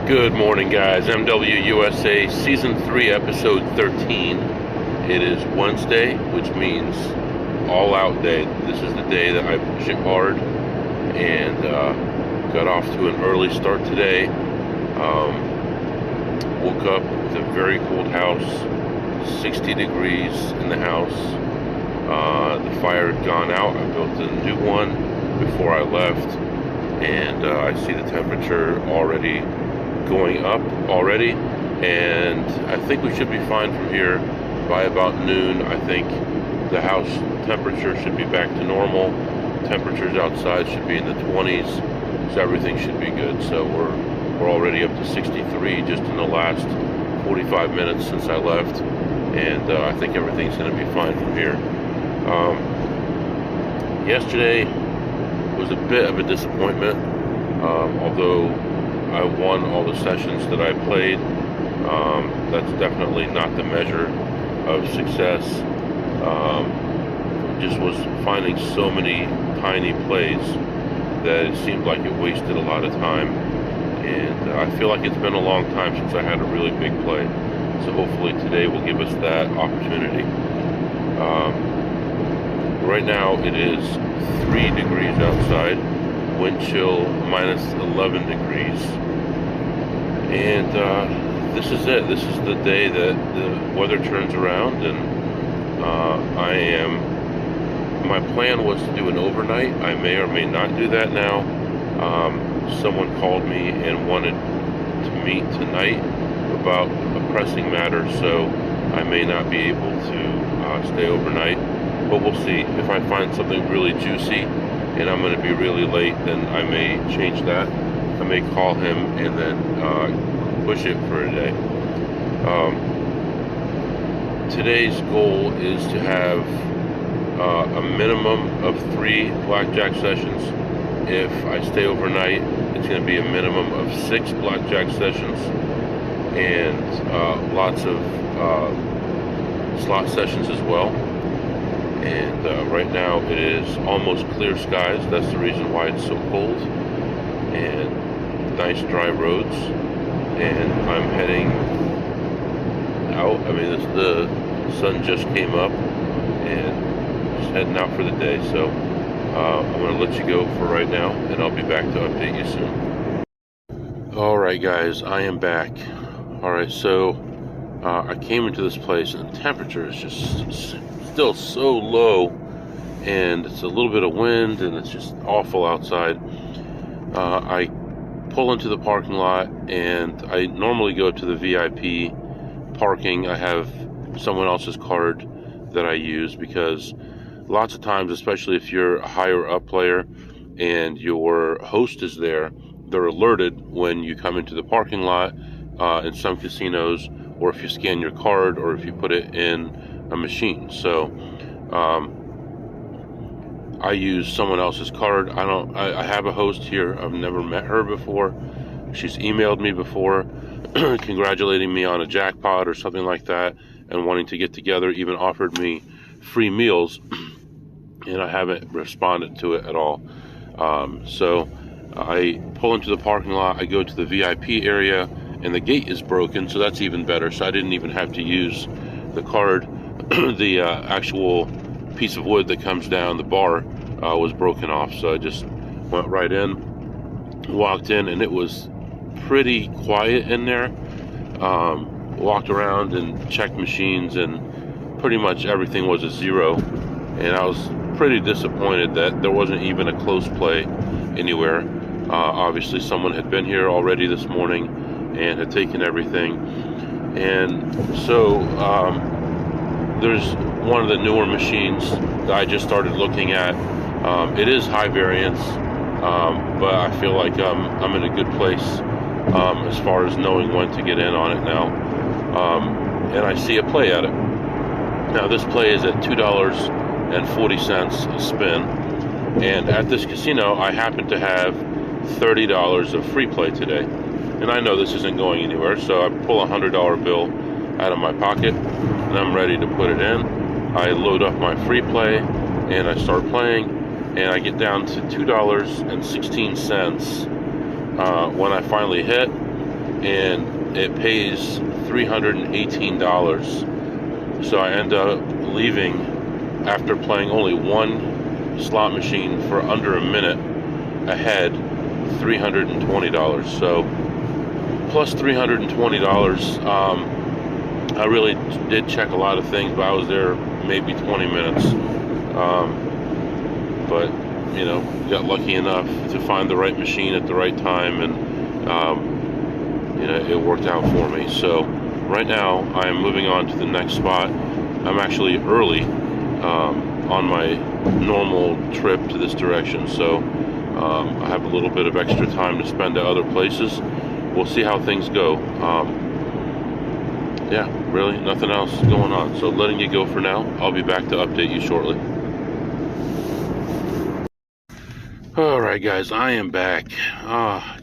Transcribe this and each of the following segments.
Good morning, guys. MWUSA Season 3, Episode 13. It is Wednesday, which means all-out day. This is the day that I push it hard, and got off to an early start today. Woke up with a very cold house, 60 degrees in the house. The fire had gone out. I built a new one before I left, and I see the temperature already going up already, and I think we should be fine from here by about noon. I think the house temperature should be back to normal. Temperatures outside should be in the 20s, so everything should be good. So we're already up to 63 just in the last 45 minutes since I left, and I think everything's going to be fine from here. Yesterday was a bit of a disappointment, although I won all the sessions that I played. That's definitely not the measure of success. Just was finding so many tiny plays that it seemed like it wasted a lot of time. And I feel like it's been a long time since I had a really big play. So hopefully today will give us that opportunity. Right now it is 3 degrees outside. Wind chill minus 11 degrees, and this is it. This is the day that the weather turns around, and my plan was to do an overnight. I may or may not do that now. Someone called me and wanted to meet tonight about a pressing matter, so I may not be able to stay overnight, but we'll see. If I find something really juicy and I'm going to be really late, then I may change that. I may call him and then push it for a day. Today's goal is to have a minimum of 3 blackjack sessions. If I stay overnight, it's going to be a minimum of 6 blackjack sessions, and lots of slot sessions as well. And right now it is almost clear skies. That's the reason why it's so cold, and nice dry roads. And I'm heading out. I mean, the sun just came up, and just heading out for the day. So I'm going to let you go for right now, and I'll be back to update you soon. Alright guys, I am back. Alright, so I came into this place, and the temperature is just still so low, and it's a little bit of wind, and it's just awful outside. I pull into the parking lot, and I normally go to the VIP parking. I have someone else's card that I use, because lots of times, especially if you're a higher up player and your host is there, they're alerted when you come into the parking lot in some casinos, or if you scan your card, or if you put it in a machine. So I use someone else's card. I have a host here. I've never met her before. She's emailed me before congratulating me on a jackpot or something like that, and wanting to get together, even offered me free meals, and I haven't responded to it at all. So I pull into the parking lot, I go to the VIP area, and the gate is broken, so that's even better. So I didn't even have to use the card. The actual piece of wood that comes down the bar was broken off, so I just went right in, walked in, and it was pretty quiet in there. Walked around and checked machines, and pretty much everything was a 0, and I was pretty disappointed that there wasn't even a close play anywhere. Obviously someone had been here already this morning and had taken everything, and so there's one of the newer machines that I just started looking at. It is high variance, but I feel like I'm in a good place as far as knowing when to get in on it now. And I see a play at it. Now this play is at $2.40 a spin, and at this casino I happen to have $30 of free play today. And I know this isn't going anywhere, so I pull a $100 bill out of my pocket, and I'm ready to put it in. I load up my free play, and I start playing, and I get down to $2.16 when I finally hit, and it pays $318. So I end up leaving after playing only one slot machine for under a minute ahead, $320. So plus $320. I really did check a lot of things, but I was there maybe 20 minutes. But you know, got lucky enough to find the right machine at the right time, and you know, it worked out for me. So right now I am moving on to the next spot. I'm actually early on my normal trip to this direction, so I have a little bit of extra time to spend at other places. We'll see how things go. Yeah, really nothing else going on, so letting you go for now. I'll be back to update you shortly. Alright guys, I am back.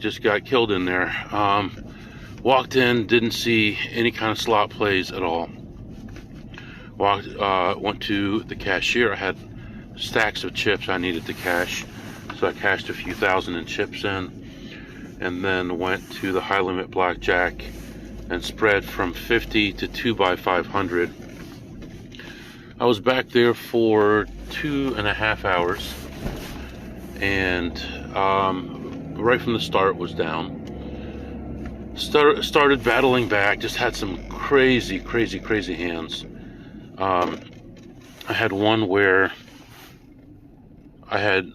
Just got killed in there. Walked in, didn't see any kind of slot plays at all. Went to the cashier. I had stacks of chips I needed to cash, so I cashed a few thousand in chips in, and then went to the high limit blackjack and spread from 50 to 2x500. I was back there for 2.5 hours, and right from the start was down. Started battling back, just had some crazy hands. I had one where I had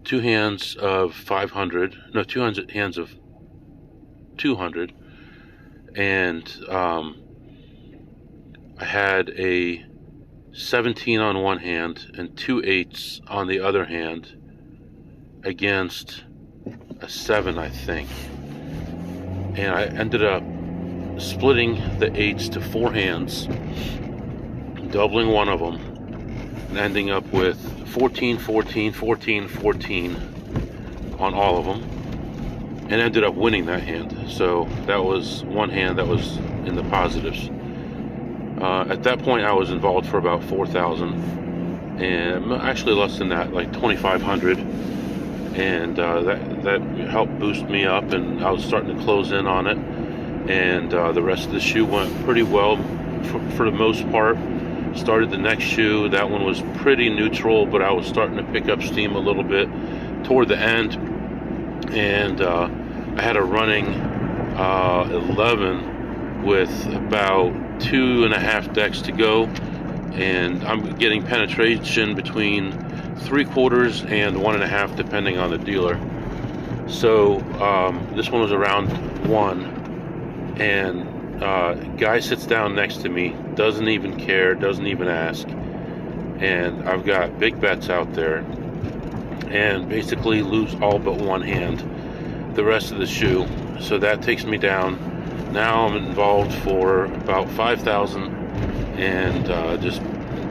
2 hands of 500, no, 200 hands of 200, and I had a 17 on one hand and 2 8s on the other hand against a 7, I think. And I ended up splitting the 8s to 4 hands, doubling one of them, and ending up with 14, 14, 14, 14 on all of them, and ended up winning that hand. So that was one hand that was in the positives. At that point I was involved for about 4,000, and actually less than that, like 2,500, and that helped boost me up, and I was starting to close in on it, and the rest of the shoe went pretty well for the most part. Started the next shoe. That one was pretty neutral, but I was starting to pick up steam a little bit toward the end, and I had a running 11 with about 2.5 decks to go, and I'm getting penetration between 3/4 and 1.5 depending on the dealer. So this one was around 1, and guy sits down next to me, doesn't even care, doesn't even ask, and I've got big bets out there, and basically lose all but one hand the rest of the shoe. So that takes me down. Now I'm involved for about 5,000, and just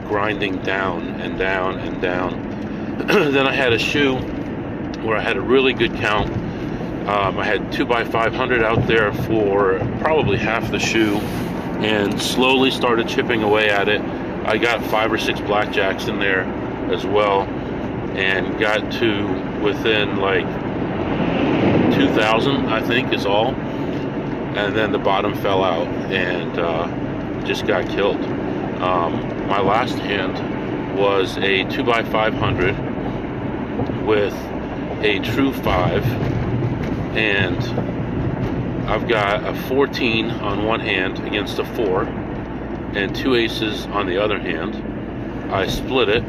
grinding down and down and down. Then I had a shoe where I had a really good count. I had 2x500 out there for probably half the shoe, and slowly started chipping away at it. I got 5 or 6 blackjacks in there as well, and got to within like 2,000, I think is all. And then the bottom fell out, and just got killed. My last hand was a 2x500 with a true 5, and I've got a 14 on one hand against a 4, and 2 aces on the other hand. I split it,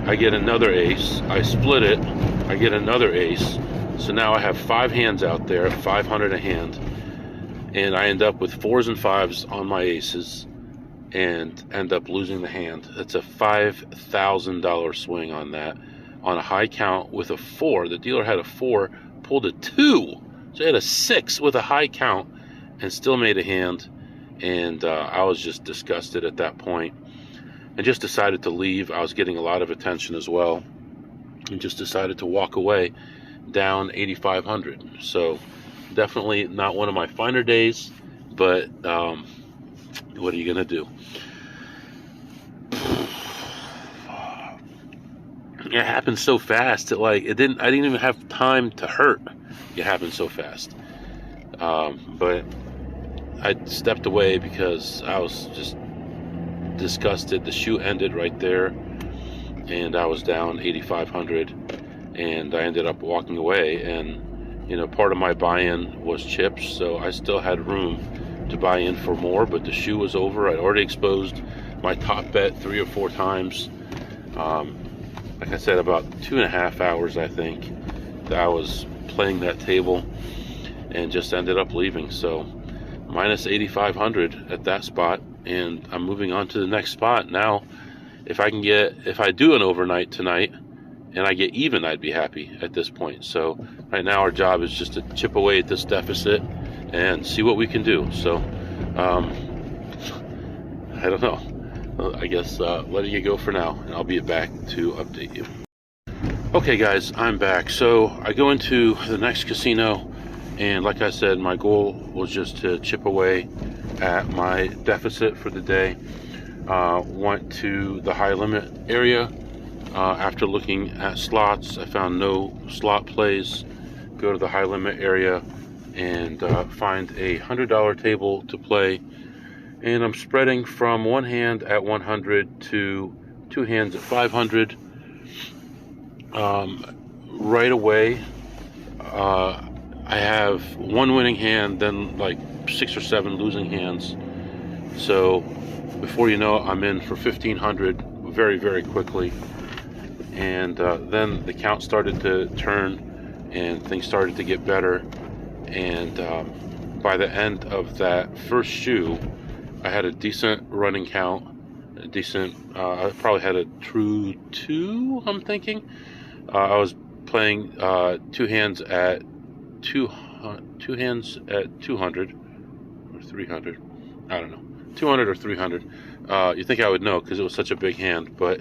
I get another ace, I split it, I get another ace. So now I have 5 hands out there at 500 a hand, and I end up with 4s and 5s on my aces, and end up losing the hand. That's a $5,000 swing on that, on a high count with a 4. The dealer had a 4, pulled a 2, so he had a 6 with a high count, and still made a hand. And I was just disgusted at that point, and just decided to leave. I was getting a lot of attention as well, and just decided to walk away down 8,500. So definitely not one of my finer days, but what are you gonna do? It happened so fast that I didn't even have time to hurt. It happened so fast. But I stepped away because I was just disgusted. The shoe ended right there, and I was down 8,500, and I ended up walking away. And part of my buy-in was chips, so I still had room to buy in for more, but the shoe was over. I'd already exposed my top bet 3 or 4 times. Like I said, about 2.5 hours, I think, that I was playing that table, and just ended up leaving. So minus 8,500 at that spot, and I'm moving on to the next spot. Now, if I do an overnight tonight and I get even, I'd be happy at this point. So right now our job is just to chip away at this deficit and see what we can do. So I don't know. I guess letting you go for now, and I'll be back to update you. Okay guys, I'm back. So I go into the next casino, and like I said, my goal was just to chip away at my deficit for the day. Went to the high limit area. After looking at slots, I found no slot plays. Go to the high limit area and find a $100 table to play. And I'm spreading from one hand at 100 to 2 hands at 500. Right away, I have one winning hand, then like 6 or 7 losing hands. So before you know it, I'm in for 1,500 very, very quickly. And then the count started to turn, and things started to get better. And by the end of that first shoe, I had a decent running count. I probably had a true 2, I'm thinking. I was playing 2 hands at 200 or 300. I don't know, 200 or 300. You think I would know because it was such a big hand, but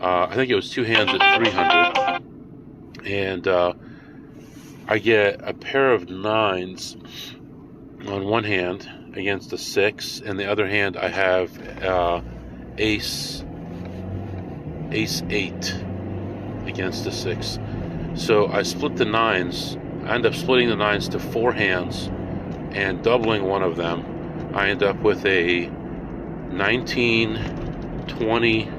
I think it was 2 hands at 300. And I get a pair of 9s on one hand against a 6, and the other hand I have ace 8 against a 6. So I split the 9s. I end up splitting the 9s to 4 hands and doubling one of them. I end up with a 19, 20,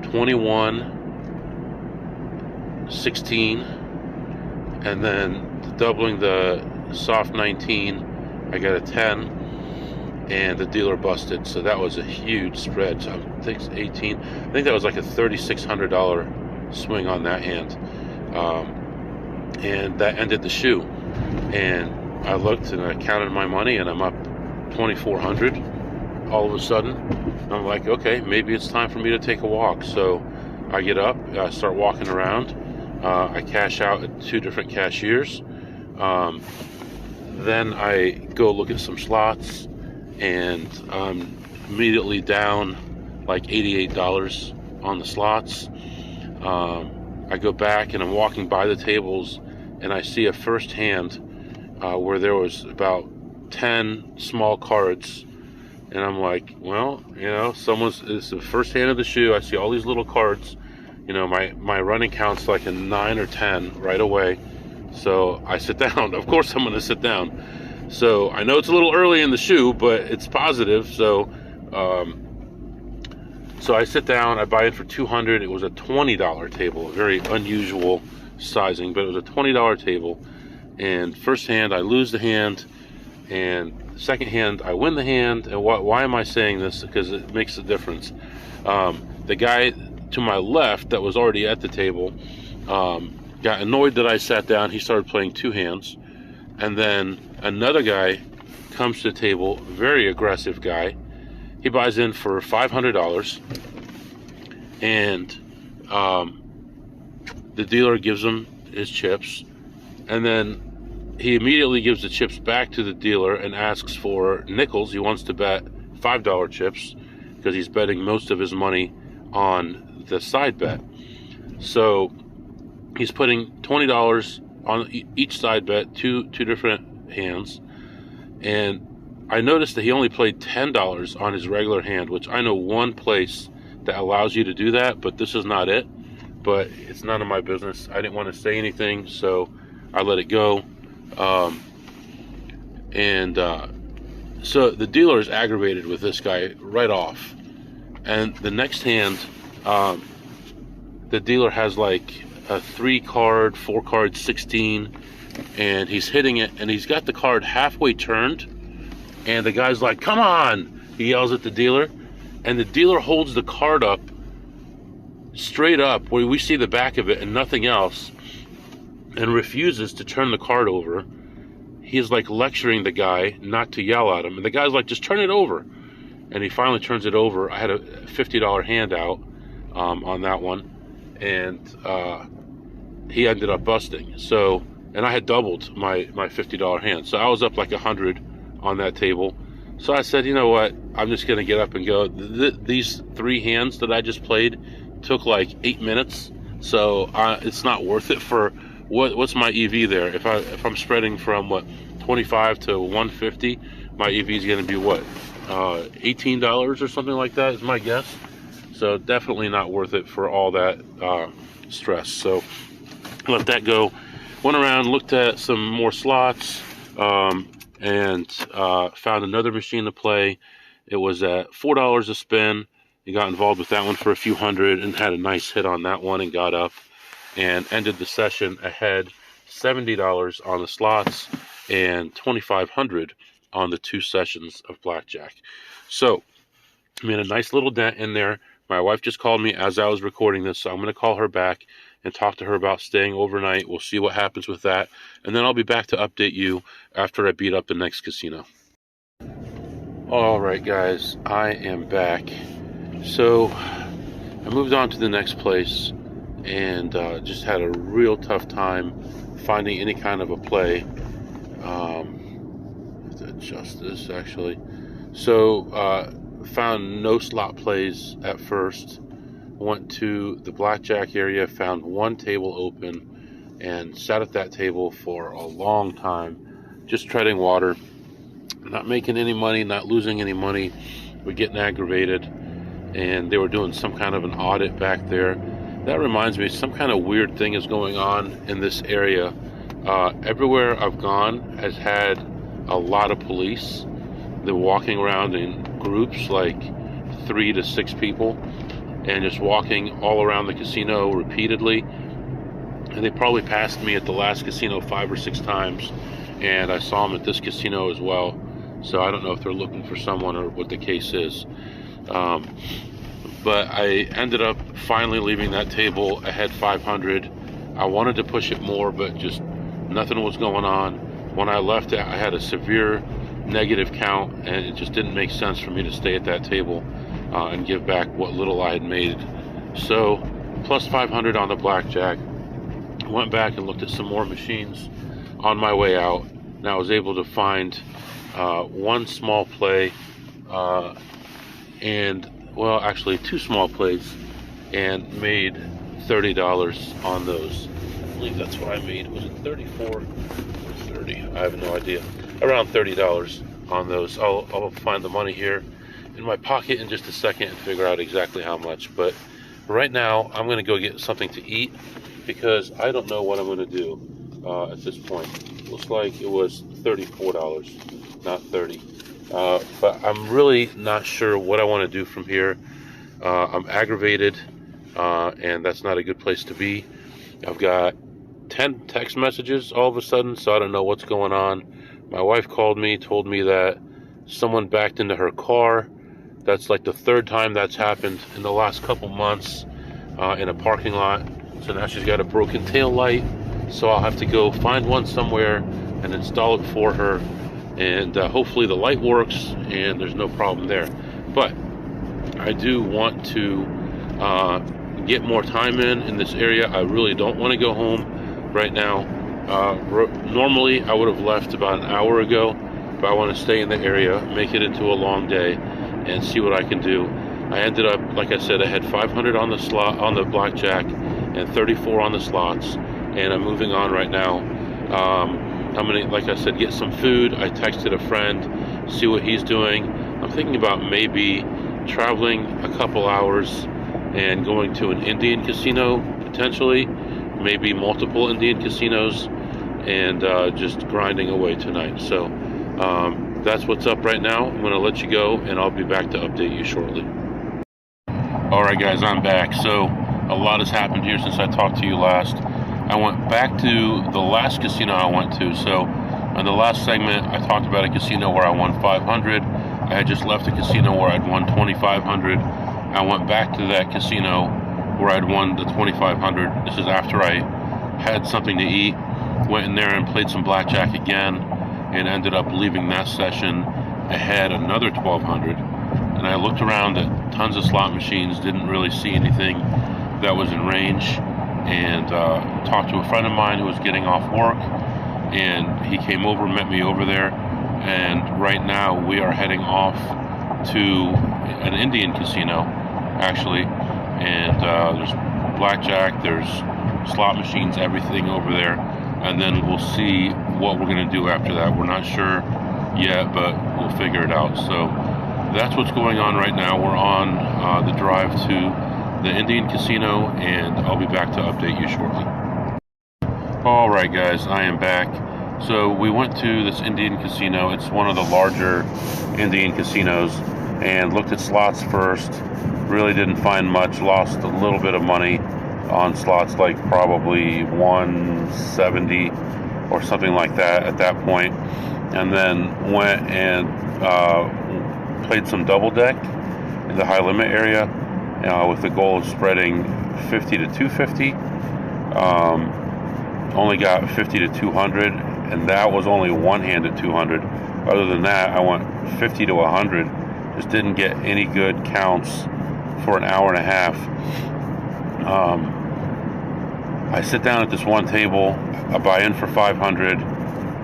21, 16, and then doubling the soft 19, I got a 10, and the dealer busted. So that was a huge spread. So I think it's 18. I think that was like a $3,600 swing on that hand, and that ended the shoe. And I looked and I counted my money, and I'm up 2,400 all of a sudden. I'm like, okay, maybe it's time for me to take a walk. So I get up, I start walking around. I cash out at 2 different cashiers. Then I go look at some slots, and I'm immediately down like $88 on the slots. I go back and I'm walking by the tables, and I see a first hand where there was about 10 small cards, and I'm like, well, it's the first hand of the shoe. I see all these little cards. My running count's like a 9 or 10 right away. So I sit down. Of course I'm going to sit down. So I know it's a little early in the shoe, but it's positive. So I sit down. I buy it for 200. It was a $20 table, a very unusual sizing, but it was a $20 table. And first hand, I lose the hand, and second hand, I win the hand. And why am I saying this? Because it makes a difference. The guy to my left that was already at the table got annoyed that I sat down. He started playing 2 hands, and then another guy comes to the table, very aggressive guy. He buys in for $500, and the dealer gives him his chips, and then he immediately gives the chips back to the dealer and asks for nickels. He wants to bet $5 chips because he's betting most of his money on the side bet. So he's putting $20 on each side bet, two different hands. And I noticed that he only played $10 on his regular hand, which I know one place that allows you to do that, but this is not it. But it's none of my business. I didn't want to say anything, so I let it go. And so the dealer is aggravated with this guy right off. And the next hand, the dealer has like a 3-card, 4-card, 16, and he's hitting it, and he's got the card halfway turned, and the guy's like, "Come on!" He yells at the dealer, and the dealer holds the card up, straight up, where we see the back of it and nothing else, and refuses to turn the card over. He's like lecturing the guy not to yell at him, and the guy's like, "Just turn it over." And he finally turns it over. I had a $50 handout on that one, and he ended up busting. So, and I had doubled my $50 hand, so I was up like 100 on that table. So I said, you know what? I'm just gonna get up and go. These 3 hands that I just played took like 8 minutes, so it's not worth it for what's my EV there? If I'm spreading from what 25 to 150, my EV is gonna be what? $18 or something like that is my guess. So definitely not worth it for all that stress. So let that go. Went around, looked at some more slots, and found another machine to play. It was at $4 a spin. He got involved with that one for a few hundred and had a nice hit on that one and got up and ended the session ahead, $70 on the slots and $2,500 on the 2 sessions of blackjack. So I made a nice little dent in there. My wife just called me as I was recording this, so I'm going to call her back and talk to her about staying overnight. We'll see what happens with that, and then I'll be back to update you after I beat up the next casino. All right, guys, I am back. So I moved on to the next place and just had a real tough time finding any kind of a play. I have to adjust this actually. So found no slot plays at first. Went to the blackjack area, found 1 table open, and sat at that table for a long time, just treading water, not making any money, not losing any money. We're getting aggravated, and they were doing some kind of an audit back there. That reminds me, some kind of weird thing is going on in this area. Everywhere I've gone has had a lot of police. They're walking around in groups, like 3 to 6 people, and just walking all around the casino repeatedly. And they probably passed me at the last casino 5 or 6 times, and I saw them at this casino as well. So I don't know if they're looking for someone or what the case is. But I ended up finally leaving that table ahead 500. I wanted to push it more, but just nothing was going on. When I left it, I had a severe negative count, and it just didn't make sense for me to stay at that table and give back what little I had made. So plus 500 on the blackjack. Went back and looked at some more machines on my way out, and I was able to find 1 small play and, well, actually 2 small plays, and made $30 on those. I believe that's what I made. Was it 34 or 30? I have no idea. Around $30 on those. I'll find the money here in my pocket in just a second and figure out exactly how much. But right now, I'm going to go get something to eat because I don't know what I'm going to do at this point. Looks like it was $34, not 30. But I'm really not sure what I want to do from here. I'm aggravated, and that's not a good place to be. I've got 10 text messages all of a sudden, so I don't know what's going on. My wife called me, told me that someone backed into her car. That's like the 3rd time that's happened in the last couple months in a parking lot. So now she's got a broken tail light, so I'll have to go find one somewhere and install it for her. And hopefully the light works and there's no problem there. But I do want to get more time in this area. I really don't want to go home right now. Normally I would have left about an hour ago, but I want to stay in the area, make it into a long day, and see what I can do. I ended up, like I said, I had 500 on the slot, on the blackjack, and 34 on the slots, and I'm moving on right now. I'm gonna, like I said, get some food. I texted a friend, see what he's doing. I'm thinking about maybe traveling a couple hours and going to an Indian casino, potentially, maybe multiple Indian casinos, and just grinding away tonight. So That's what's up right now. I'm going to let you go, and I'll be back to update you shortly. All right, guys, I'm back. So a lot has happened here since I talked to you last. I went back to the last casino I went to. So in the last segment, I talked about a casino where I won 500. I had just left a casino where I'd won 2,500. I went back to that casino where I'd won the 2,500. This is after I had something to eat. Went in there and played some blackjack again, and ended up leaving that session ahead another 1,200. And I looked around at tons of slot machines, didn't really see anything that was in range, and talked to a friend of mine who was getting off work, and he came over, met me over there, and right now we are heading off to an Indian casino, actually, and there's blackjack, there's slot machines, everything over there, and then we'll see what we're going to do after that. We're not sure yet, but we'll figure it out. So that's what's going on right now. We're on the drive to the Indian casino, and I'll be back to update you shortly. All right, guys, I am back. So we went to this Indian casino. It's one of the larger Indian casinos, and looked at slots first. Really didn't find much. Lost a little bit of money on slots, like probably 170 or something like that at that point. And then went and played some double deck in the high limit area with the goal of spreading 50 to 250. Only got 50 to 200, and that was only one-handed 200. Other than that, I went 50 to 100. Just didn't get any good counts for an hour and a half. I sit down at this one table, I buy in for 500,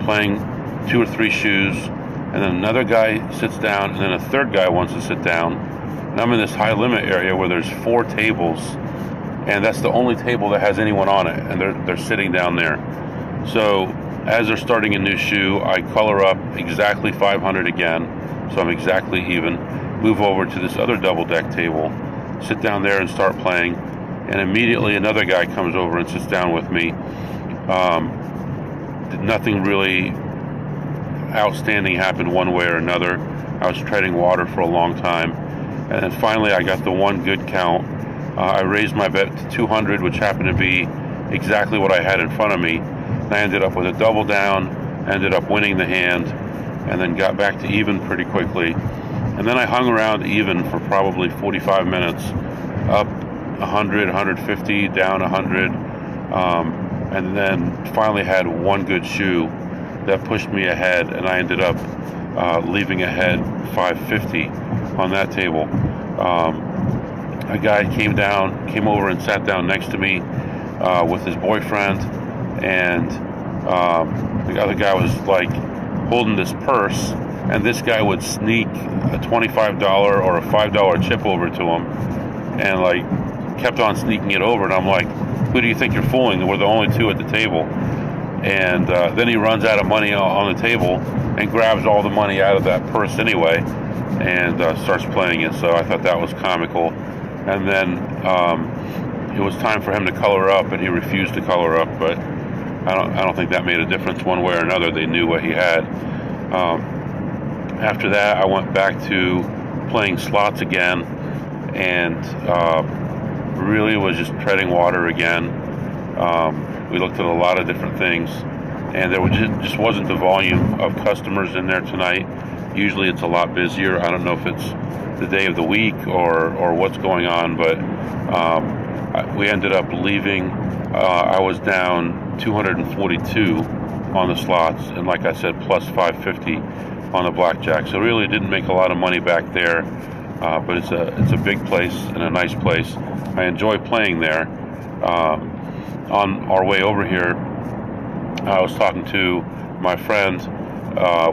playing 2 or 3 shoes, and then another guy sits down, and then a third guy wants to sit down. And I'm in this high limit area where there's 4 tables, and that's the only table that has anyone on it, and they're sitting down there. So as they're starting a new shoe, I color up exactly 500 again, so I'm exactly even. Move over to this other double deck table, sit down there and start playing, and immediately another guy comes over and sits down with me. Nothing really outstanding happened one way or another. I was treading water for a long time, and then finally I got the one good count. I raised my bet to 200, which happened to be exactly what I had in front of me. I ended up with a double down, ended up winning the hand, and then got back to even pretty quickly. And then I hung around even for probably 45 minutes, up 100, 150, down 100, and then finally had one good shoe that pushed me ahead, and I ended up leaving ahead 550 on that table. A guy came over and sat down next to me with his boyfriend, and the other guy was like holding this purse, and this guy would sneak a $25 or a $5 chip over to him, and like kept on sneaking it over, and I'm like, who do you think you're fooling? We're the only 2 at the table. And then he runs out of money on the table and grabs all the money out of that purse anyway, and starts playing it. So I thought that was comical. And then it was time for him to color up, and he refused to color up, but I don't think that made a difference one way or another. They knew what he had. After that, I went back to playing slots again, and really was just treading water again. We looked at a lot of different things, and there just wasn't the volume of customers in there tonight. Usually it's a lot busier. I don't know if it's the day of the week or what's going on, but we ended up leaving. I was down 242 on the slots, and like I said, plus 550 on the blackjack. So really didn't make a lot of money back there, but it's a big place and a nice place. I enjoy playing there. On our way over here, I was talking to my friend.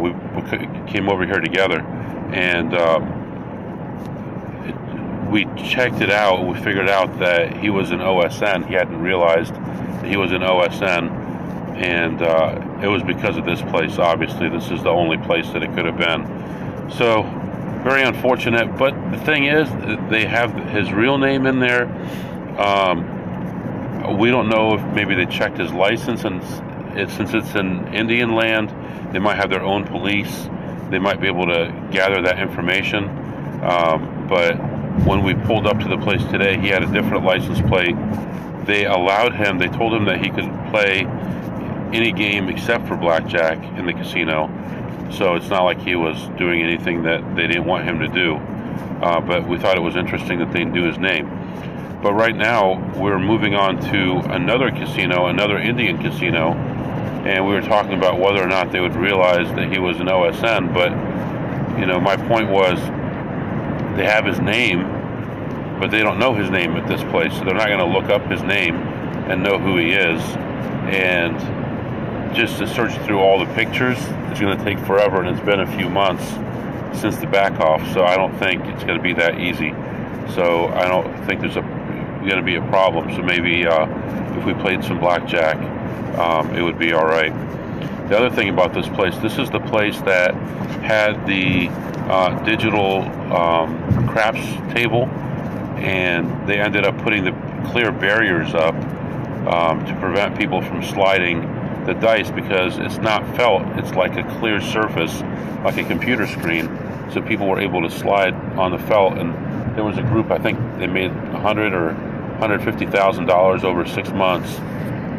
We came over here together, and we checked it out. We figured out that he was an OSN. He hadn't realized that he was an OSN, and it was because of this place. Obviously, this is the only place that it could have been. So, very unfortunate. But the thing is, they have his real name in there. We don't know if maybe they checked his license and since it's in Indian land, they might have their own police. They might be able to gather that information. But when we pulled up to the place today, he had a different license plate. They told him that he could play any game except for blackjack in the casino. So it's not like he was doing anything that they didn't want him to do. But we thought it was interesting that they knew his name. But right now, we're moving on to another casino, another Indian casino, and we were talking about whether or not they would realize that he was an OSN. But, my point was, they have his name, but they don't know his name at this place, so they're not going to look up his name and know who he is. And just to search through all the pictures, it's going to take forever, and it's been a few months since the back off, so I don't think it's going to be that easy. So I don't think there's going to be a problem. So maybe if we played some blackjack, it would be all right. The other thing about this place, this is the place that had the digital craps table, and they ended up putting the clear barriers up to prevent people from sliding the dice, because it's not felt, it's like a clear surface, like a computer screen, so people were able to slide on the felt. And there was a group, I think they made $100,000 or $150,000 over 6 months,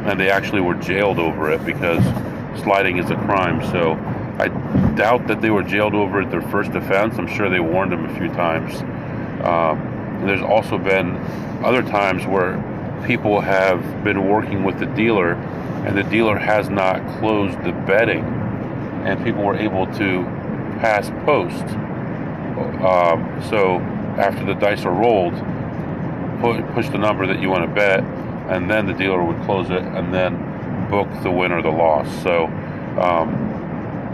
and they actually were jailed over it because sliding is a crime. So I doubt that they were jailed over it their first offense. I'm sure they warned them a few times. There's also been other times where people have been working with the dealer, and the dealer has not closed the betting, and people were able to pass post. So after the dice are rolled, push the number that you want to bet, and then the dealer would close it and then book the win or the loss. So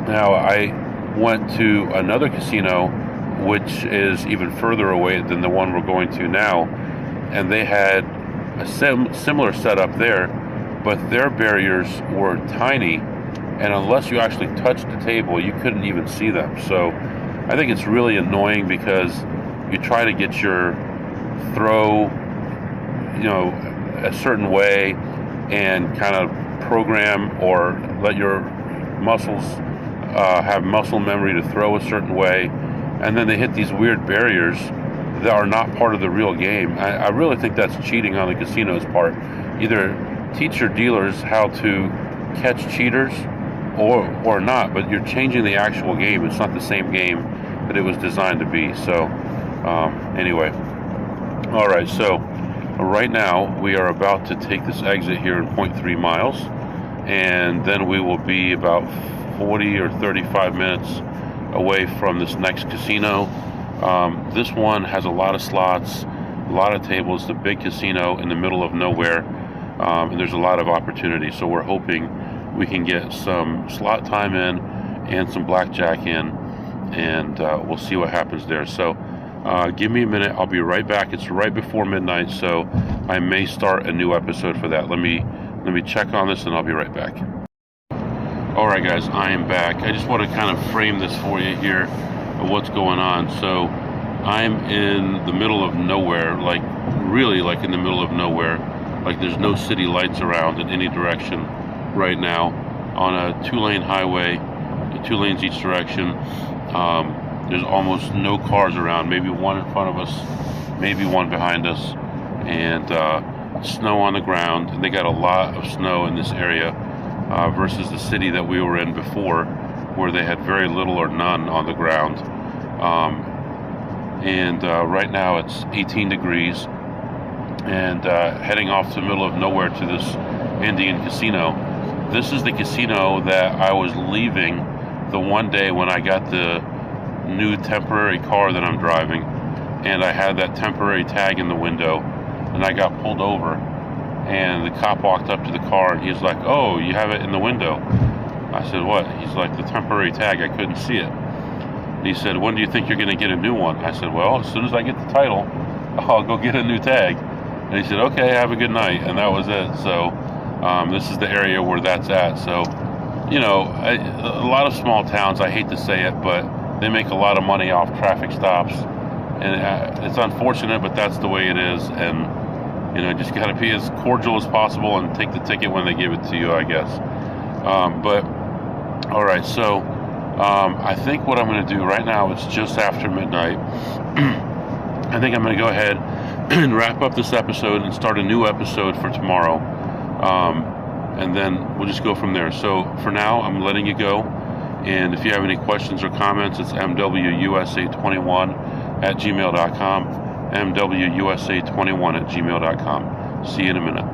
now I went to another casino, which is even further away than the one we're going to now, and they had a similar setup there, but their barriers were tiny, and unless you actually touched the table, you couldn't even see them. So I think it's really annoying, because you try to get your throw, a certain way, and kind of program or let your muscles have muscle memory to throw a certain way, and then they hit these weird barriers that are not part of the real game. I really think that's cheating on the casino's part. Either teach your dealers how to catch cheaters or not, but you're changing the actual game. It's not the same game that it was designed to be. So anyway, all right, so right now we are about to take this exit here in 0.3 miles, and then we will be about 40 or 35 minutes away from this next casino. This one has a lot of slots, a lot of tables, the big casino in the middle of nowhere, and there's a lot of opportunity. So we're hoping we can get some slot time in and some blackjack in, and we'll see what happens there. So give me a minute, I'll be right back. It's right before midnight, so I may start a new episode for that. Let me check on this, and I'll be right back. Alright guys, I am back. I just want to kind of frame this for you here of what's going on. So I'm in the middle of nowhere, like really like in the middle of nowhere. Like there's no city lights around in any direction right now, on a 2-lane highway, 2 lanes each direction. There's almost no cars around, maybe one in front of us, maybe one behind us, and snow on the ground. And they got a lot of snow in this area versus the city that we were in before, where they had very little or none on the ground. Right now it's 18 degrees, and heading off to the middle of nowhere to this Indian casino. This is the casino that I was leaving the one day when I got the new temporary car that I'm driving, and I had that temporary tag in the window, and I got pulled over, and the cop walked up to the car, and he's like, "Oh, you have it in the window." I said, "What?" He's like, "The temporary tag, I couldn't see it." He said, "When do you think you're going to get a new one?" I said, "Well, as soon as I get the title, I'll go get a new tag." And he said, "Okay, have a good night." And that was it. So this is the area where that's at. So, a lot of small towns, I hate to say it, but they make a lot of money off traffic stops. And it's unfortunate, but that's the way it is. And, just got to be as cordial as possible and take the ticket when they give it to you, I guess. But all right, so I think what I'm going to do right now, it's just after midnight. I think I'm going to go ahead and wrap up this episode and start a new episode for tomorrow. And then we'll just go from there. So for now, I'm letting you go. And if you have any questions or comments, it's mwusa21@gmail.com. mwusa21@gmail.com. See you in a minute.